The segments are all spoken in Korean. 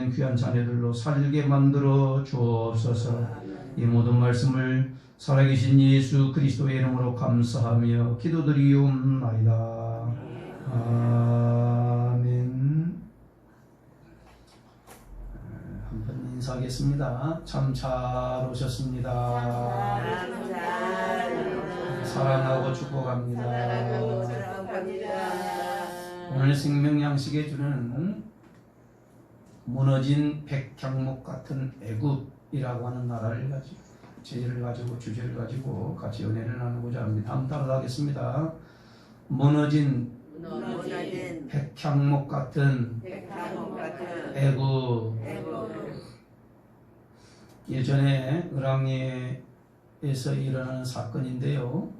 있는 귀한 자녀들로 살게 만들어 주옵소서. 이 모든 말씀을 살아계신 예수 그리스도의 이름으로 감사하며 기도드리옵나이다. 아멘. 한번 인사하겠습니다. 참 잘 오셨습니다. 사랑하고 축복합니다. 오늘 생명양식에 주는 무너진 백향목 같은 애굽이라고 하는 나라를 가지고 제재를 가지고 주제를 가지고 같이 은혜를 나누고자 합니다. 한번 따라 하겠습니다. 무너진 백향목 같은 애굽. 예전에 을왕리에서 일어나는 사건인데요.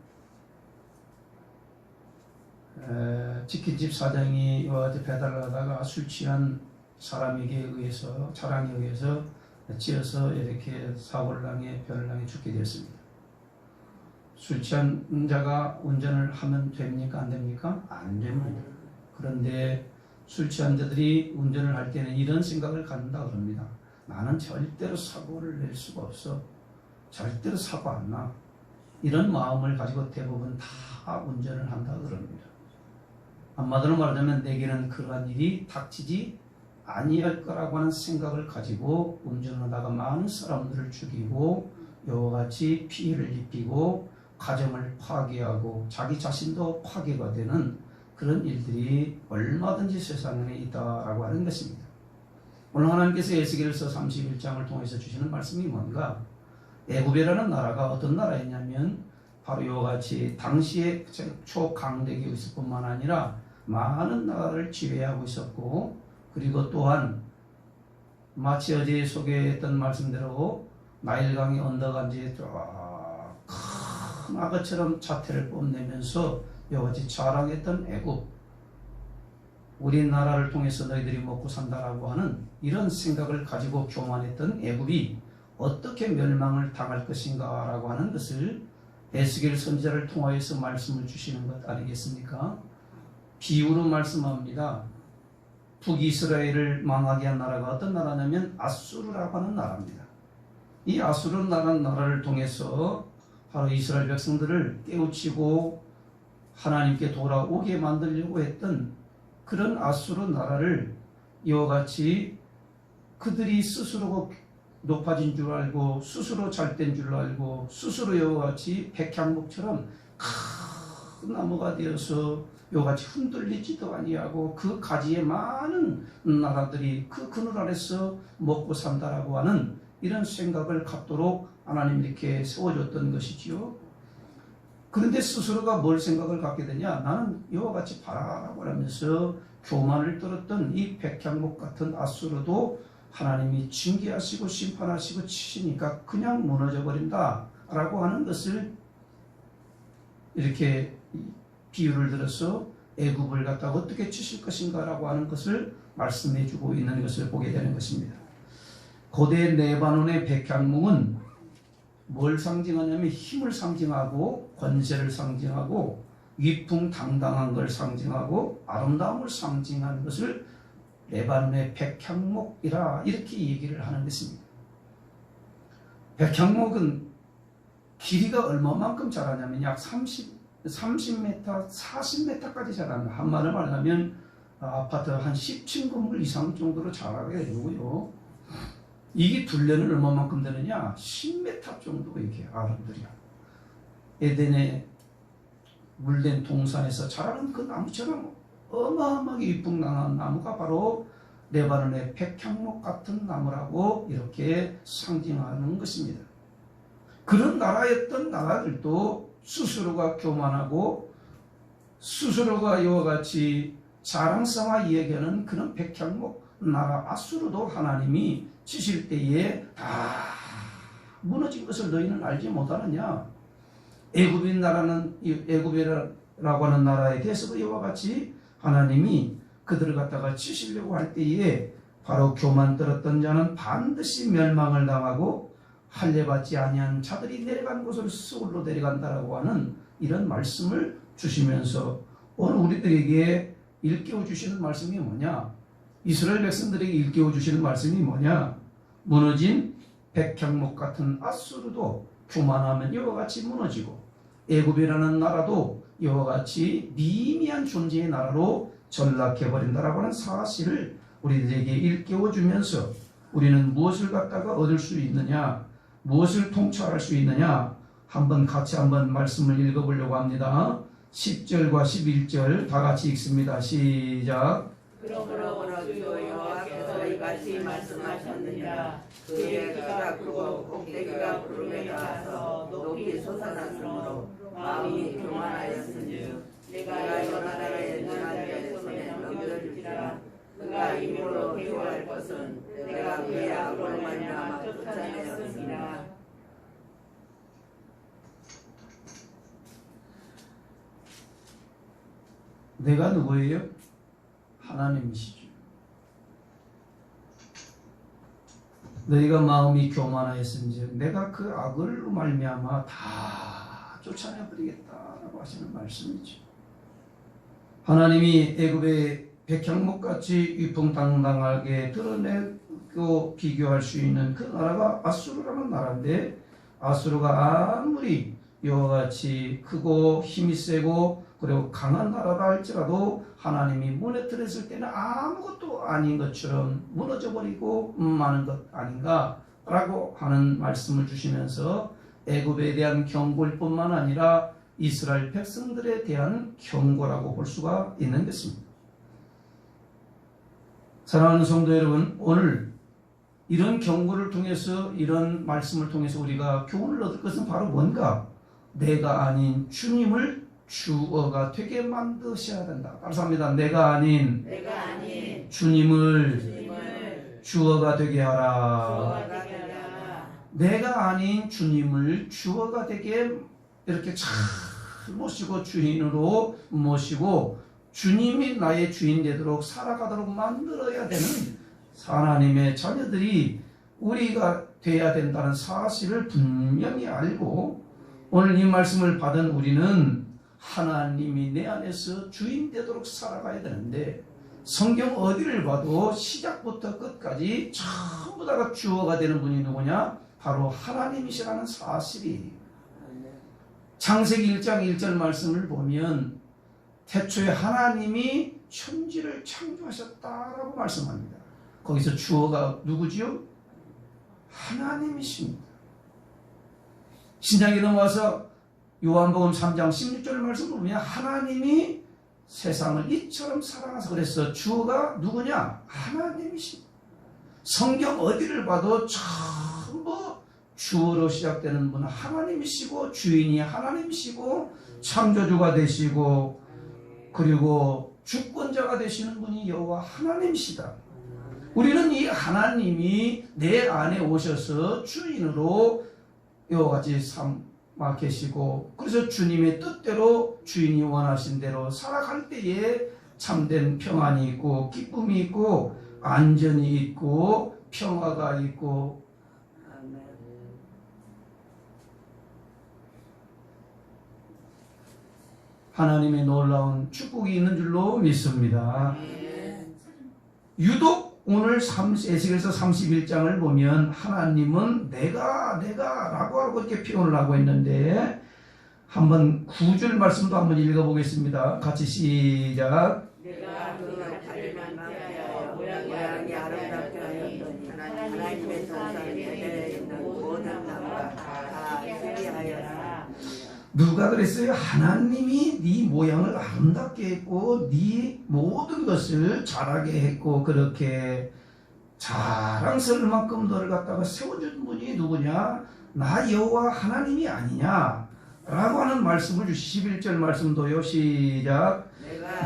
치킨집 사장이 이와 같이 배달을 하다가 술 취한 사람에게 의해서 차량에 의해서 치여서 이렇게 사고를 당해 변을 당해 죽게 되었습니다. 술 취한 자가 운전을 하면 됩니까? 안 됩니까? 안 됩니다. 그런데 술 취한 자들이 운전을 할 때는 이런 생각을 갖는다 그럽니다. 나는 절대로 사고를 낼 수가 없어. 절대로 사고 안 나. 이런 마음을 가지고 대부분 다 운전을 한다 그럽니다. 한마디로 말하자면 내게는 그러한 일이 닥치지 아니할 거라고 하는 생각을 가지고 운전하다가 많은 사람들을 죽이고 이와 같이 피해를 입히고 가정을 파괴하고 자기 자신도 파괴가 되는 그런 일들이 얼마든지 세상에 있다라고 하는 것입니다. 오늘 하나님께서 에스겔서 31장을 통해서 주시는 말씀이 뭔가? 애굽이라는 나라가 어떤 나라였냐면 바로 이와 같이 당시에 초강대국이 있을 뿐만 아니라 많은 나라를 지배하고 있었고, 그리고 또한 마치 어제 소개했던 말씀대로 나일강의 언덕안지에 큰 악어처럼 자태를 뽐내면서 이와 같이 자랑했던 애굽, 우리나라를 통해서 너희들이 먹고 산다라고 하는 이런 생각을 가지고 교만했던 애굽이 어떻게 멸망을 당할 것인가 라고 하는 것을 에스겔 선지자를 통하여서 말씀을 주시는 것 아니겠습니까? 비유로 말씀합니다. 북이스라엘을 망하게 한 나라가 어떤 나라냐면 아수르라고 하는 나라입니다. 이 아수르라는 나라를 통해서 바로 이스라엘 백성들을 깨우치고 하나님께 돌아오게 만들려고 했던 그런 아수르 나라를 이와 같이 그들이 스스로 높아진 줄 알고 스스로 잘된 줄 알고 스스로 이와 같이 백향목처럼 큰 나무가 되어서 이와 같이 흔들리지도 아니하고 그 가지에 많은 나라들이 그 그늘 아래서 먹고 산다라고 하는 이런 생각을 갖도록 하나님 이렇게 세워줬던 것이지요. 그런데 스스로가 뭘 생각을 갖게 되냐? 나는 이와 같이 바라라고 하면서 교만을 떨었던 이 백향목 같은 아수르도 하나님이 징계하시고 심판하시고 치시니까 그냥 무너져 버린다 라고 하는 것을 이렇게 비유를 들어서 애굽을 갖다가 어떻게 치실 것인가 라고 하는 것을 말씀해 주고 있는 것을 보게 되는 것입니다. 고대 레바논의 백향목은 뭘 상징하냐면 힘을 상징하고 권세를 상징하고 위풍당당한 걸 상징하고 아름다움을 상징하는 것을 레바논의 백향목이라 이렇게 얘기를 하는 것입니다. 백향목은 길이가 얼마만큼 자라냐면 약 30m, 40m까지 자랍니다. 한마디로 말하면 아파트 한 10층 건물 이상 정도로 자라게 되고요. 이게 둘레는 얼마만큼 되느냐? 10m 정도 이렇게 아름드려. 에덴의 물된 동산에서 자라는 그 나무처럼 어마어마하게 위풍당한 나무가 바로 레바논의 백향목 같은 나무라고 이렇게 상징하는 것입니다. 그런 나라였던 나라들도 스스로가 교만하고 스스로가 이와 같이 자랑삼아 이야기하는 그런 백향목 나라 아수르도 하나님이 치실 때에 다 무너진 것을 너희는 알지 못하느냐? 애굽이라고 하는 나라에 대해서도 이와 같이 하나님이 그들을 갖다가 치시려고 할 때에 바로 교만 들었던 자는 반드시 멸망을 당하고 할례받지 아니한 자들이 내려간 곳으로 수울로 내려간다라고 하는 이런 말씀을 주시면서 오늘 우리들에게 일깨워 주시는 말씀이 뭐냐? 이스라엘 백성들에게 일깨워 주시는 말씀이 뭐냐? 무너진 백향목 같은 아수르도 교만하면 이와 같이 무너지고 애굽이라는 나라도 이와 같이 미미한 존재의 나라로 전락해버린다라고 하는 사실을 우리들에게 일깨워 주면서 우리는 무엇을 갖다가 얻을 수 있느냐, 무엇을 통찰할 수 있느냐, 같이 한번 말씀을 읽어보려고 합니다. 10절과 11절 다 같이 읽습니다. 시작. 그러므로 주 여호와께서 이같이 말씀하셨느니라. 그의 키가 크고 꼭대기가 구름에 닿아서 높이 솟아났으므로 마음이 교만하였은즉 내가 여러 나라의 능한 손에 넘겨줄지라. 그가 힘으로 대우할 것은 내가 그의 악으로 말미암아 쫓아내었습니다. 내가 누구예요? 하나님이시죠. 너희가 마음이 교만하였은즉 내가 그 악을 말미암아 다 쫓아내버리겠다라고 하시는 말씀이죠. 하나님이 애굽의 백향목같이 위풍당당하게 드러내고 비교할 수 있는 그 나라가 아수르라는 나라인데, 아수르가 아무리 이와 같이 크고 힘이 세고 그리고 강한 나라다 할지라도 하나님이 무너뜨렸을 때는 아무것도 아닌 것처럼 무너져버리고 마는 것 아닌가라고 하는 말씀을 주시면서 애굽에 대한 경고일 뿐만 아니라 이스라엘 백성들에 대한 경고라고 볼 수가 있는 것입니다. 사랑하는 성도 여러분, 오늘 이런 경고를 통해서, 이런 말씀을 통해서 우리가 교훈을 얻을 것은 바로 뭔가? 내가 아닌 주님을 주어가 되게 만드셔야 된다. 감사합니다. 내가 아닌 주님을 주어가 되게 하라. 내가 아닌 주님을 주어가 되게 이렇게 잘 모시고 주인으로 모시고 주님이 나의 주인 되도록 살아가도록 만들어야 되는 하나님의 자녀들이 우리가 돼야 된다는 사실을 분명히 알고, 오늘 이 말씀을 받은 우리는 하나님이 내 안에서 주인 되도록 살아가야 되는데, 성경 어디를 봐도 시작부터 끝까지 전부 다가 주어가 되는 분이 누구냐? 바로 하나님이시라는 사실이, 창세기 1장 1절 말씀을 보면 태초에 하나님이 천지를 창조하셨다라고 말씀합니다. 거기서 주어가 누구지요? 하나님이십니다. 신약에 넘어와서 요한복음 3장 16절 말씀을 보면 하나님이 세상을 이처럼 사랑하셔서 그래서 주어가 누구냐? 하나님이십니다. 성경 어디를 봐도 전부 주어로 시작되는 분은 하나님이시고, 주인이 하나님이시고, 창조주가 되시고, 그리고 주권자가 되시는 분이 여호와 하나님이시다. 우리는 이 하나님이 내 안에 오셔서 주인으로 이와 같이 삼아 계시고, 그래서 주님의 뜻대로 주인이 원하신 대로 살아갈 때에 참된 평안이 있고 기쁨이 있고 안전이 있고 평화가 있고, 하나님의 놀라운 축복이 있는 줄로 믿습니다. 유독 오늘 에스겔서 31장을 보면 하나님은 내가 라고 하고 이렇게 표현을 하고 있는데, 한번 9절 말씀도 한번 읽어보겠습니다. 같이 시작. 내가 그가 다리만 피하여 모양이 아름답게 하였더니 하나님의 동산에 있는 모든 나무가 다 수리하였으나. 누가 그랬어요? 하나님이 네 모양을 아름답게 했고 네 모든 것을 잘하게 했고 그렇게 자랑스러울 만큼 너를 갖다가 세워준 분이 누구냐? 나 여호와 하나님이 아니냐? 라고 하는 말씀을 11절 말씀도요. 시작.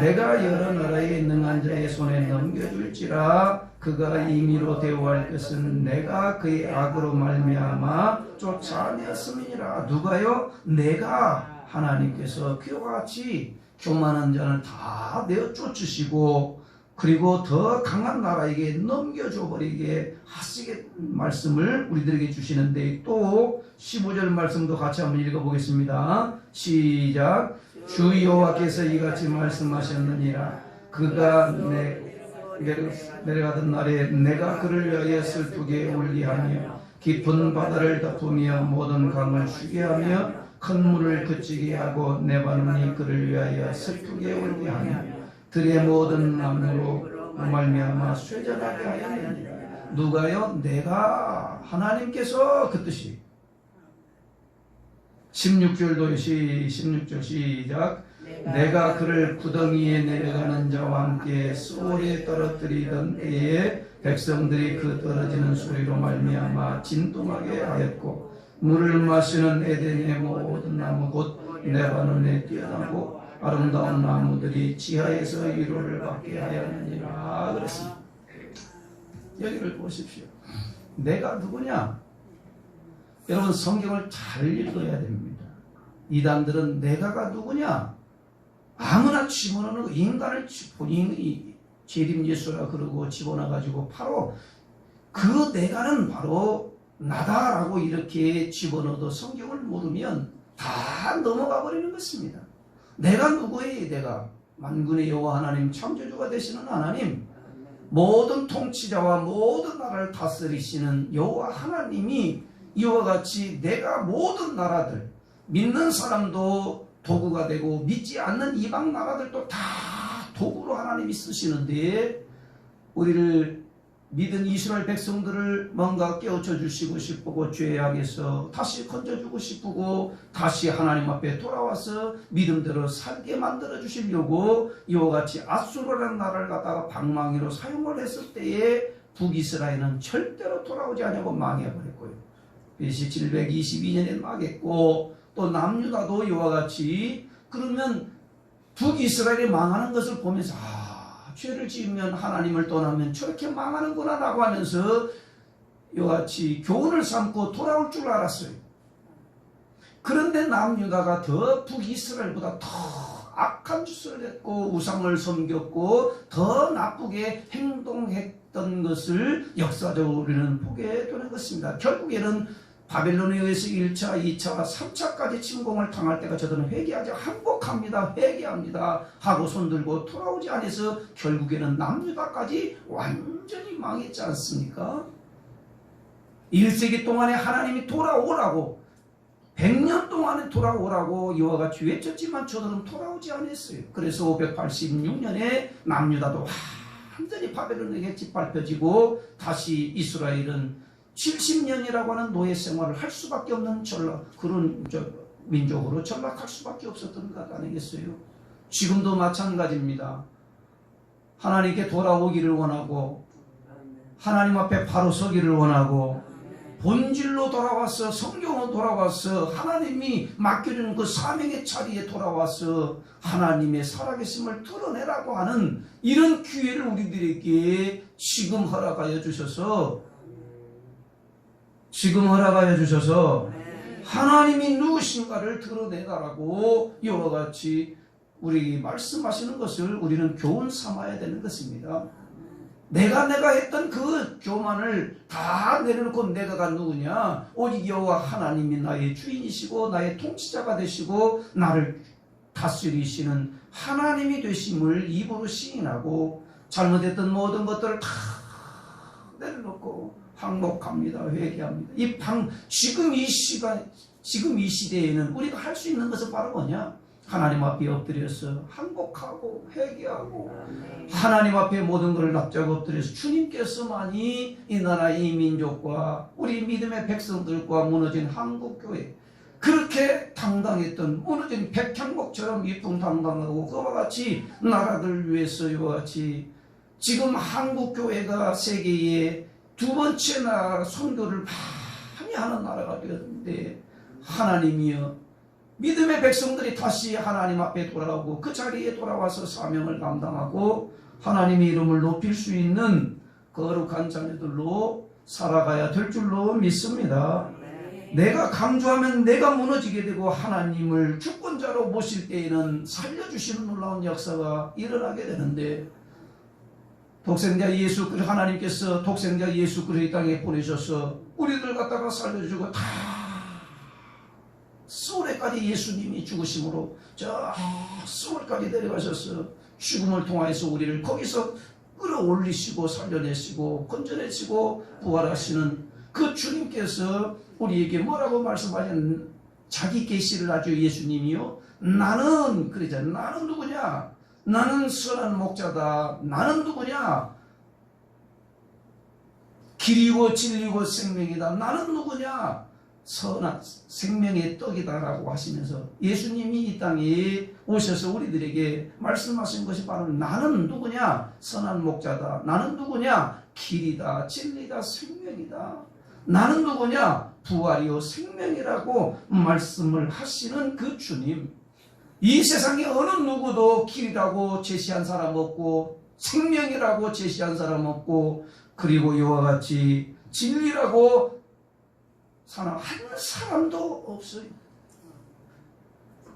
내가 여러 나라에 능한 자의 손에 넘겨줄지라. 그가 임의로 대우할 것은 내가 그의 악으로 말미암아 쫓아내었음이니라. 누가요? 내가, 하나님께서 그와 같이 교만한 자는 다 내어 쫓으시고 그리고 더 강한 나라에게 넘겨줘 버리게 하시게 말씀을 우리들에게 주시는데, 또 15절 말씀도 같이 한번 읽어보겠습니다. 시작. 주 여호와께서 이같이 말씀하셨느니라. 그가 내려가던 날에 내가 그를 위하여 슬프게 울리하며 깊은 바다를 덮으며 모든 강을 쉬게 하며 큰 물을 그치게 하고 내 발음이 그를 위하여 슬프게 울리하며 들의 모든 나무로 말미암아 쇠절하게 하였느니라. 누가요? 내가, 하나님께서. 그 뜻이 16절도 16절 시작. 내가 그를 구덩이에 내려가는 자와 함께 소울에 떨어뜨리던 때에 백성들이 그 떨어지는 소리로 말미암아 진동하게 하였고 물을 마시는 에덴의 모든 나무 곧 레바논에 뛰어나고 아름다운 나무들이 지하에서 위로를 받게 하였느니라 그랬습니다. 여기를 보십시오. 내가 누구냐? 여러분 성경을 잘 읽어야 됩니다. 이단들은 내가가 누구냐? 아무나 집어넣는 인간을 본인이 재림 예수라 그러고 집어넣어가지고 바로 그 내가는 바로 나다라고 이렇게 집어넣어도 성경을 모르면 다 넘어가 버리는 것입니다. 내가 누구예요? 내가 만군의 여호와 하나님, 창조주가 되시는 하나님, 모든 통치자와 모든 나라를 다스리시는 여호와 하나님이 이와 같이 내가 모든 나라들, 믿는 사람도 도구가 되고 믿지 않는 이방 나라들도 다 도구로 하나님이 쓰시는데 우리를 믿은 이스라엘 백성들을 뭔가 깨우쳐 주시고 싶고 죄악에서 다시 건져주고 싶고 다시 하나님 앞에 돌아와서 믿음대로 살게 만들어 주시려고 이와 같이 아수르라는 나라를 갖다가 방망이로 사용을 했을 때에 북이스라엘은 절대로 돌아오지 않냐고 망해버렸고요. BC 722년에 망했고 또 남유다도 이와 같이 그러면 북이스라엘이 망하는 것을 보면서 죄를 지으면 하나님을 떠나면 저렇게 망하는구나 라고 하면서 이와 같이 교훈을 삼고 돌아올 줄 알았어요. 그런데 남유다가 더 북이스라엘보다 더 악한 짓을 했고 우상을 섬겼고 더 나쁘게 행동했던 것을 역사적으로 우리는 보게 되는 것입니다. 결국에는 바벨론에 의해서 1차, 2차, 3차까지 침공을 당할 때가 저들은 회개하지 항복합니다. 회개합니다. 하고 손들고 돌아오지 않아서 결국에는 남유다까지 완전히 망했지 않습니까? 1세기 동안에 하나님이 돌아오라고 100년 동안에 돌아오라고 이와 같이 외쳤지만 저들은 돌아오지 않았어요. 그래서 586년에 남유다도 완전히 바벨론에게 짓밟혀지고 다시 이스라엘은 70년이라고 하는 노예 생활을 할 수밖에 없는 그런 민족으로 전락할 수밖에 없었던 것 아니겠어요? 지금도 마찬가지입니다. 하나님께 돌아오기를 원하고 하나님 앞에 바로 서기를 원하고 본질로 돌아와서 성경으로 돌아와서 하나님이 맡겨주는 그 사명의 자리에 돌아와서 하나님의 살아계심을 드러내라고 하는 이런 기회를 우리들에게 지금 허락하여 주셔서 하나님이 누구신가를 드러내라고 이와 같이 우리에게 말씀하시는 것을 우리는 교훈 삼아야 되는 것입니다. 내가 했던 그 교만을 다 내려놓고 내가가 누구냐? 오직 여호와 하나님이 나의 주인이시고 나의 통치자가 되시고 나를 다스리시는 하나님이 되심을 입으로 시인하고 잘못했던 모든 것들을 다 내려놓고 항복합니다. 회개합니다. 지금 이 시대에는 우리가 할 수 있는 것은 바로 뭐냐? 하나님 앞에 엎드려서 항복하고 회개하고 하나님 앞에 모든 것을 납작 엎드려서 주님께서만이 이 나라 이 민족과 우리 믿음의 백성들과 무너진 한국교회 그렇게 당당했던 무너진 백향목처럼 위풍당당하고 그와 같이 나라들 위해서 이와 같이 지금 한국교회가 세계의 두 번째 나라 선교를 많이 하는 나라가 되었는데 하나님이여 믿음의 백성들이 다시 하나님 앞에 돌아오고 그 자리에 돌아와서 사명을 감당하고 하나님의 이름을 높일 수 있는 거룩한 자녀들로 살아가야 될 줄로 믿습니다. 내가 강조하면 내가 무너지게 되고 하나님을 주권자로 모실 때에는 살려주시는 놀라운 역사가 일어나게 되는데 하나님께서 독생자 예수 그리스도 이 땅에 보내셔서 우리들 갖다가 살려주고 다 수월에까지 예수님이 죽으심으로 저 수월까지 내려가셔서 죽음을 통하여서 우리를 거기서 끌어올리시고 살려내시고 건져내시고 부활하시는 그 주님께서 우리에게 뭐라고 말씀하셨는 자기 계시를 아주 예수님이요 나는 그러잖아요. 나는 누구냐? 나는 선한 목자다. 나는 누구냐? 길이고 진리고 생명이다. 나는 누구냐? 선한 생명의 떡이다라고 하시면서 예수님이 이 땅에 오셔서 우리들에게 말씀하신 것이 바로 나는 누구냐? 선한 목자다. 나는 누구냐? 길이다. 진리다. 생명이다. 나는 누구냐? 부활이요 생명이라고 말씀을 하시는 그 주님. 이 세상에 어느 누구도 길이라고 제시한 사람 없고 생명이라고 제시한 사람 없고 그리고 이와 같이 진리라고 사람 한 사람도 없어요.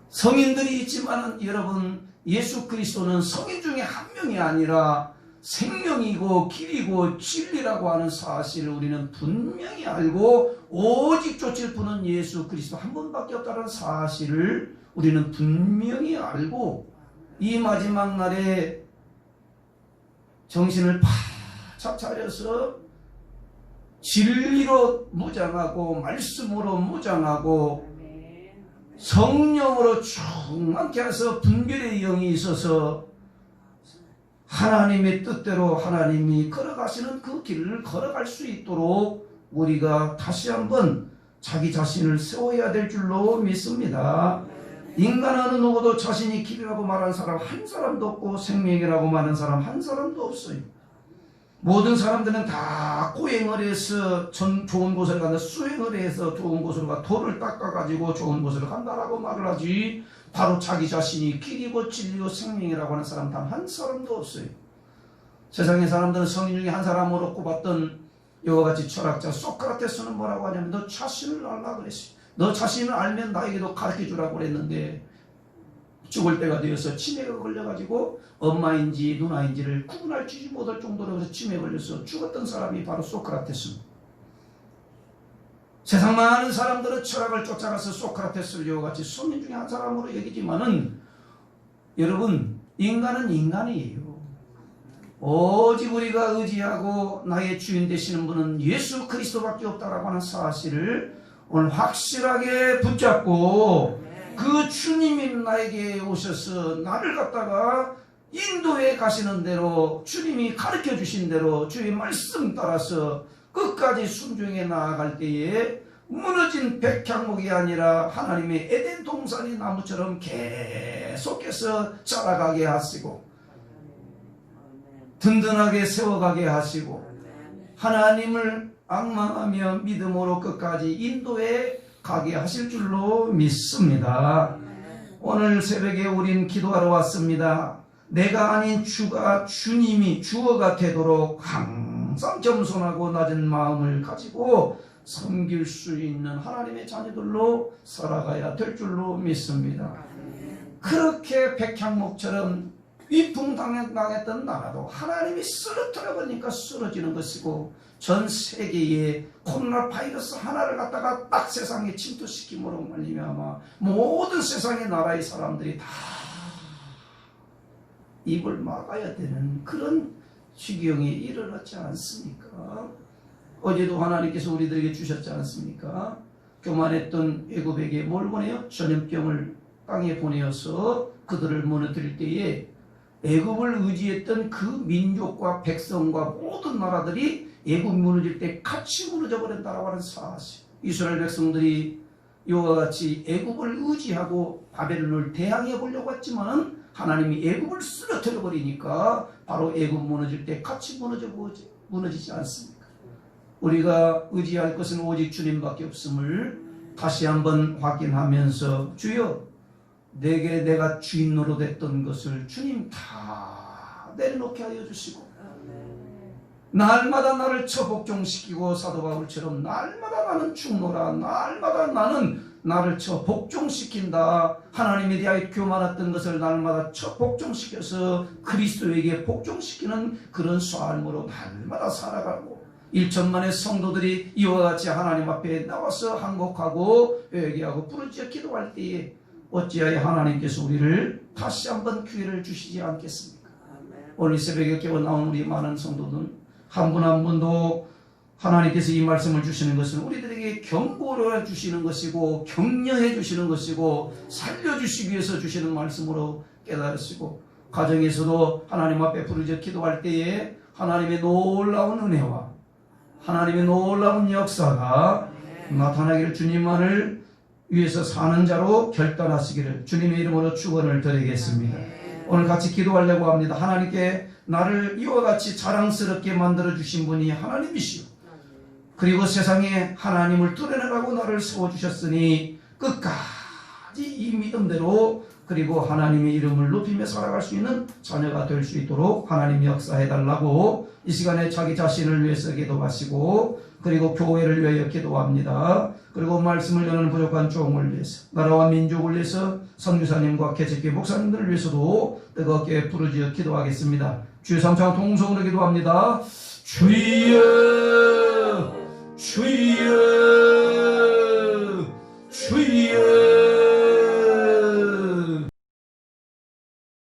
성인들이 있지만 여러분 예수 그리스도는 성인 중에 한 명이 아니라 생명이고 길이고 진리라고 하는 사실을 우리는 분명히 알고 오직 쫓을 분은 예수 그리스도 한 분밖에 없다는 사실을 우리는 분명히 알고 이 마지막 날에 정신을 바짝 차려서 진리로 무장하고 말씀으로 무장하고 성령으로 충만케 해서 분별의 영이 있어서 하나님의 뜻대로 하나님이 걸어가시는 그 길을 걸어갈 수 있도록 우리가 다시 한번 자기 자신을 세워야 될 줄로 믿습니다. 인간 어느 누구도 자신이 길이라고 말하는 사람 한 사람도 없고 생명이라고 말하는 사람 한 사람도 없어요. 모든 사람들은 다 고행을 해서 좋은 곳을 간다, 수행을 해서 좋은 곳으로 가, 돌을 닦아가지고 좋은 곳으로 간다라고 말을 하지 바로 자기 자신이 길이고 진리고 생명이라고 하는 사람 단 한 사람도 없어요. 세상의 사람들은 성인 중에 한 사람으로 꼽았던 이와 같이 철학자 소크라테스는 뭐라고 하냐면 너 자신을 알라 그랬어요. 너 자신을 알면 나에게도 가르쳐주라고 그랬는데 죽을 때가 되어서 치매가 걸려가지고 엄마인지 누나인지를 구분할 줄 못할 정도로 해서 치매에 걸려서 죽었던 사람이 바로 소크라테스입니다. 세상 많은 사람들은 철학을 쫓아가서 소크라테스를 이와 같이 성인 중에 한 사람으로 여기지만은 여러분 인간은 인간이에요. 오직 우리가 의지하고 나의 주인 되시는 분은 예수 그리스도밖에 없다라고 하는 사실을 오늘 확실하게 붙잡고 그 주님이 나에게 오셔서 나를 갖다가 인도에 가시는 대로 주님이 가르쳐 주신 대로 주의 말씀 따라서 끝까지 순종해 나아갈 때에 무너진 백향목이 아니라 하나님의 에덴 동산의 나무처럼 계속해서 자라가게 하시고 든든하게 세워가게 하시고 하나님을 앙망하며 믿음으로 끝까지 인도에 가게 하실 줄로 믿습니다. 오늘 새벽에 우린 기도하러 왔습니다. 내가 아닌 주가 주님이 주어가 되도록 항상 겸손하고 낮은 마음을 가지고 섬길 수 있는 하나님의 자녀들로 살아가야 될 줄로 믿습니다. 그렇게 백향목처럼 위풍당했던 나라도 하나님이 쓰러뜨려 보니까 쓰러지는 것이고 전 세계에 코로나 바이러스 하나를 갖다가 딱 세상에 침투시킴으로 말미암아 모든 세상의 나라의 사람들이 다 입을 막아야 되는 그런 지경이 일어났지 않습니까? 어제도 하나님께서 우리들에게 주셨지 않습니까? 교만했던 애굽에게 뭘 보내요? 전염병을 땅에 보내어서 그들을 무너뜨릴 때에 애굽을 의지했던 그 민족과 백성과 모든 나라들이 애굽 무너질 때 같이 무너져 버린다라고 하는 사실. 이스라엘 백성들이 이와 같이 애굽을 의지하고 바벨론을 대항해 보려고 했지만은 하나님이 애굽을 쓰러뜨려 버리니까 바로 애굽 무너질 때 같이 무너지지 않습니까? 우리가 의지할 것은 오직 주님밖에 없음을 다시 한번 확인하면서 주여 내게 내가 주인 노릇했던 것을 주님 다 내려놓게 하여 주시고 날마다 나를 처복종시키고 사도 바울처럼 날마다 나는 죽노라 날마다 나는 나를 처복종시킨다. 하나님에 대하여 교만했던 것을 날마다 처복종시켜서 그리스도에게 복종시키는 그런 삶으로 날마다 살아가고 1천만의 성도들이 이와 같이 하나님 앞에 나와서 한곡하고 회개하고 부르짖어 기도할 때에 어찌하여 하나님께서 우리를 다시 한번 기회를 주시지 않겠습니까? 오늘 새벽에 깨어 나온 우리 많은 성도들 한 분 한 분도 하나님께서 이 말씀을 주시는 것은 우리들에게 경고를 주시는 것이고 격려해 주시는 것이고 살려주시기 위해서 주시는 말씀으로 깨달으시고 가정에서도 하나님 앞에 부르짖어 기도할 때에 하나님의 놀라운 은혜와 하나님의 놀라운 역사가 나타나기를 주님만을 위해서 사는 자로 결단하시기를 주님의 이름으로 축원을 드리겠습니다. 오늘 같이 기도하려고 합니다. 하나님께 나를 이와 같이 자랑스럽게 만들어 주신 분이 하나님이시오. 그리고 세상에 하나님을 드러내라고 나를 세워주셨으니 끝까지 이 믿음대로 그리고 하나님의 이름을 높이며 살아갈 수 있는 자녀가 될 수 있도록 하나님 역사해달라고 이 시간에 자기 자신을 위해서 기도하시고 그리고 교회를 위하여 기도합니다. 그리고 말씀을 여는 부족한 종을 위해서 나라와 민족을 위해서 선교사님과 개척교회 목사님들을 위해서도 뜨겁게 부르짖어 기도하겠습니다. 주여 삼창 통성으로 기도합니다. 주여 주여 주여